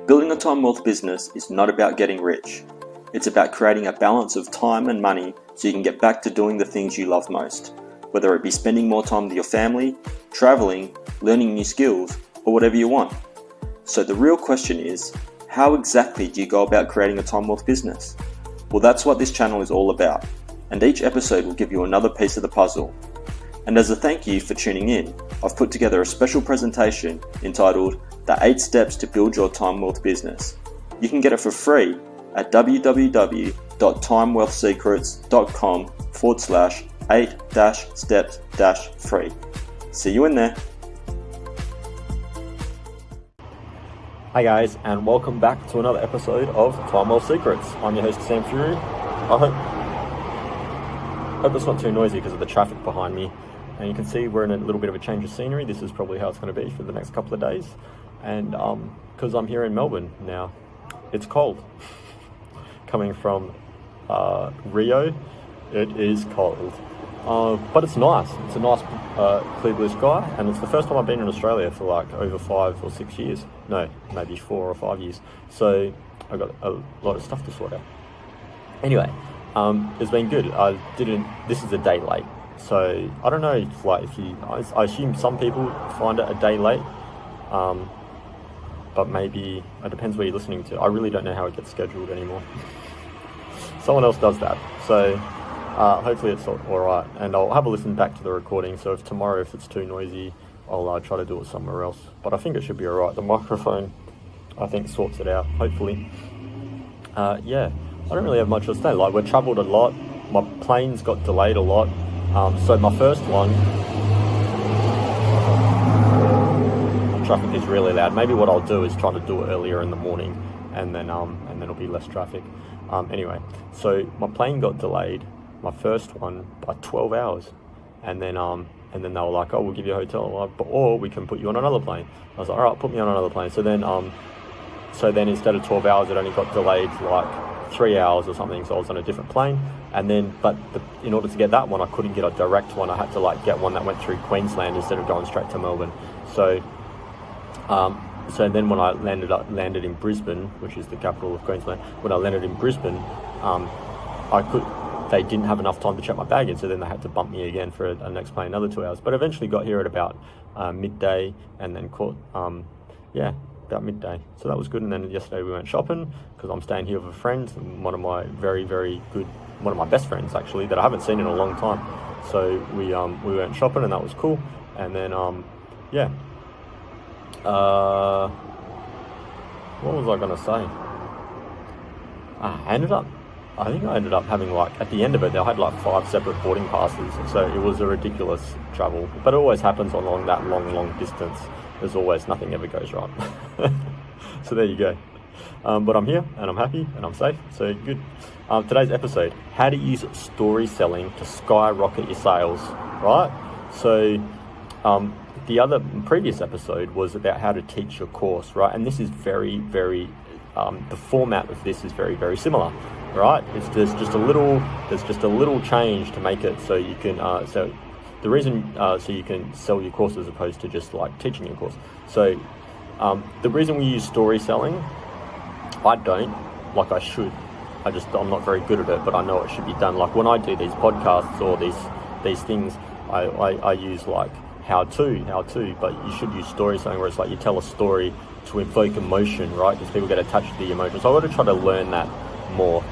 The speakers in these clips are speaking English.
Building a time wealth business is not about getting rich. It's about creating a balance of time and money so you can get back to doing the things you love most, whether it be spending more time with your family, traveling, learning new skills, or whatever you want. So the real question is, how exactly do you go about creating a time wealth business? Well, that's what this channel is all about, and each episode will give you another piece of the puzzle. And as a thank you for tuning in, I've put together a special presentation entitled The 8 Steps to Build Your Time Wealth Business. You can get it for free at www.timewellthsecrets.com/8-steps-free. See you in there. Hi guys, and welcome back to another episode of Time Wealth Secrets. I'm your host Sam Fury. I hope it's not too noisy because of the traffic behind me. And you can see we're in a little bit of a change of scenery. This is probably how it's going to be for the next couple of days. And because I'm here in Melbourne now, it's cold. Coming from Rio, it is cold. But it's nice. It's a nice clear blue sky, and it's the first time I've been in Australia for like over 5 or 6 years. No, maybe 4 or 5 years. So I've got a lot of stuff to sort out. Anyway, it's been good. This is a day late. So I don't know if I assume some people find it a day late, but maybe it depends where you're listening to. I really don't know how it gets scheduled anymore. Someone else does that. So hopefully it's all right, and I'll have a listen back to the recording. So if tomorrow, if it's too noisy, I'll try to do it somewhere else. But I think it should be all right. The microphone, I think, sorts it out, hopefully. Yeah, I don't really have much to say. Like, we've travelled a lot. My planes got delayed a lot. So my first one, traffic is really loud. Maybe what I'll do is try to do it earlier in the morning, and then it'll be less traffic. Anyway, so my plane got delayed, my first one, by 12 hours, and then they were like, "Oh, we'll give you a hotel, or we can put you on another plane." I was like, "All right, put me on another plane." So then instead of 12 hours, it only got delayed like 3 hours or something. So I was on a different plane, and then in order to get that one, I couldn't get a direct one. I had to get one that went through Queensland instead of going straight to Melbourne. So then when I landed in Brisbane, which is the capital of Queensland, when I landed in Brisbane, they didn't have enough time to check my baggage, so then they had to bump me again for a next plane, another 2 hours. But eventually got here at about midday, and then about midday. So that was good. And then yesterday we went shopping because I'm staying here with a friend, one of my one of my best friends actually, that I haven't seen in a long time. So we went shopping, and that was cool. And then what was I going to say? I think I ended up having, at the end of it, they had 5 separate boarding passes. So it was a ridiculous travel. But it always happens along that long distance. There's always, nothing ever goes right. So there you go. But I'm here, and I'm happy, and I'm safe. So good. Today's episode, how to use story selling to skyrocket your sales, right? So the previous episode was about how to teach your course, right? And this is very, very, the format of this is very, very similar, right? There's just a little change to make it so you can, so you can sell your course as opposed to just teaching your course. So the reason we use story selling, I don't, I should. I'm not very good at it, but I know it should be done. When I do these podcasts or these things, I use how to, but you should use story selling, where it's you tell a story to evoke emotion, right? Because people get attached to the emotion. So I want to try to learn that more.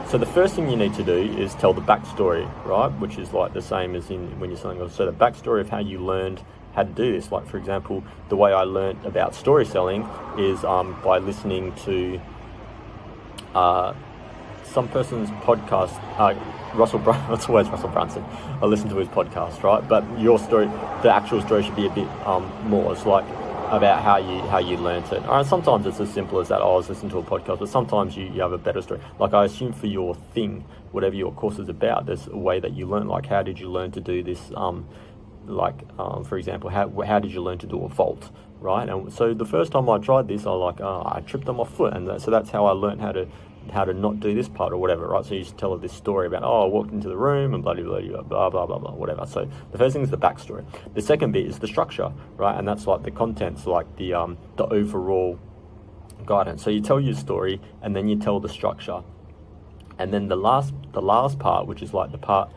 So the first thing you need to do is tell the backstory, right? Which is the same as when you're selling. So the backstory of how you learned how to do this. For example, the way I learned about story selling is by listening to some person's podcast, Russell Brunson. It's always Russell Brunson. I listen to his podcast, right? But your story, the actual story, should be a bit more. It's about how you learnt it. Sometimes it's as simple as that. I was listening to a podcast, but sometimes you have a better story. I assume for your thing, whatever your course is about, there's a way that you learn. How did you learn to do this? For example, how did you learn to do a vault, right? And so the first time I tried this, I tripped on my foot, and so that's how I learned how to not do this part or whatever, right? So you just tell her this story about, I walked into the room and blah, blah, blah, blah, blah, blah, blah, whatever. So the first thing is the backstory. The second bit is the structure, right? And that's the contents, the overall guidance. So you tell your story, and then you tell the structure, and then the last part, which is like the part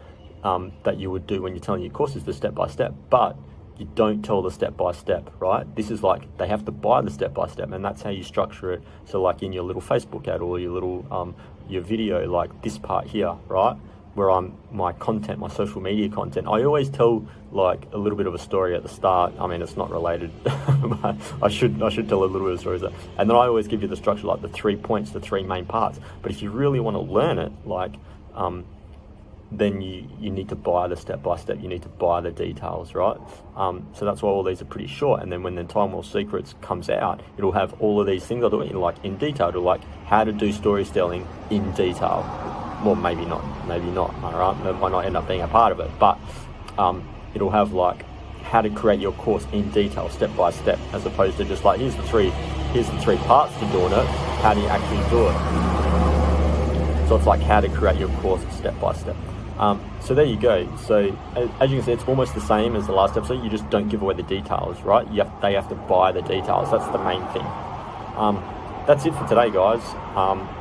that you would do when you're telling your course, is the step by step. But you don't tell the step by step, right? This is like they have to buy the step by step, and that's how you structure it. So like in your little Facebook ad or your little your video, like this part here, right? Where my content, my social media content, I always tell like a little bit of a story at the start. I mean, it's not related, but I should tell a little bit of stories there. And then I always give you the structure, like the 3 points, the 3 main parts. But if you really want to learn it, like, then you need to buy the step by step. You need to buy the details, right? So that's why all these are pretty short. And then when the Time Well Secrets comes out, it'll have all of these things I'll do it like in detail. It'll like how to do storytelling in detail. Well, maybe not, all right? That might not end up being a part of it, but it'll have like how to create your course in detail, step by step, as opposed to just like, here's the three parts to doing it, how do you actually do it? So it's like how to create your course step by step. So there you go. So as you can see, it's almost the same as the last episode, you just don't give away the details, right? They have to buy the details, that's the main thing. That's it for today, guys.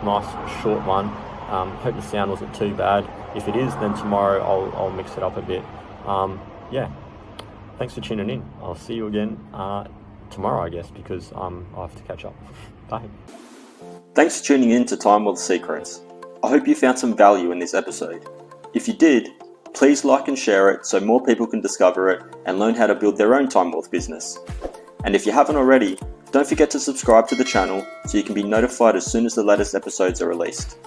Nice short one. Hope the sound wasn't too bad. If it is, then tomorrow I'll mix it up a bit. Yeah, thanks for tuning in. I'll see you again tomorrow, I guess, because I have to catch up. Bye. Thanks for tuning in to Time Well Secrets. I hope you found some value in this episode. If you did, please like and share it so more people can discover it and learn how to build their own time wealth business. And if you haven't already, don't forget to subscribe to the channel so you can be notified as soon as the latest episodes are released.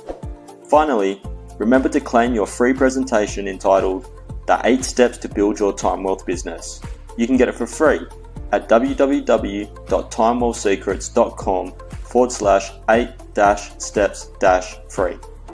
Finally, remember to claim your free presentation entitled The 8 Steps to Build Your Time Wealth Business. You can get it for free at www.timewellsecrets.com/8-steps-free.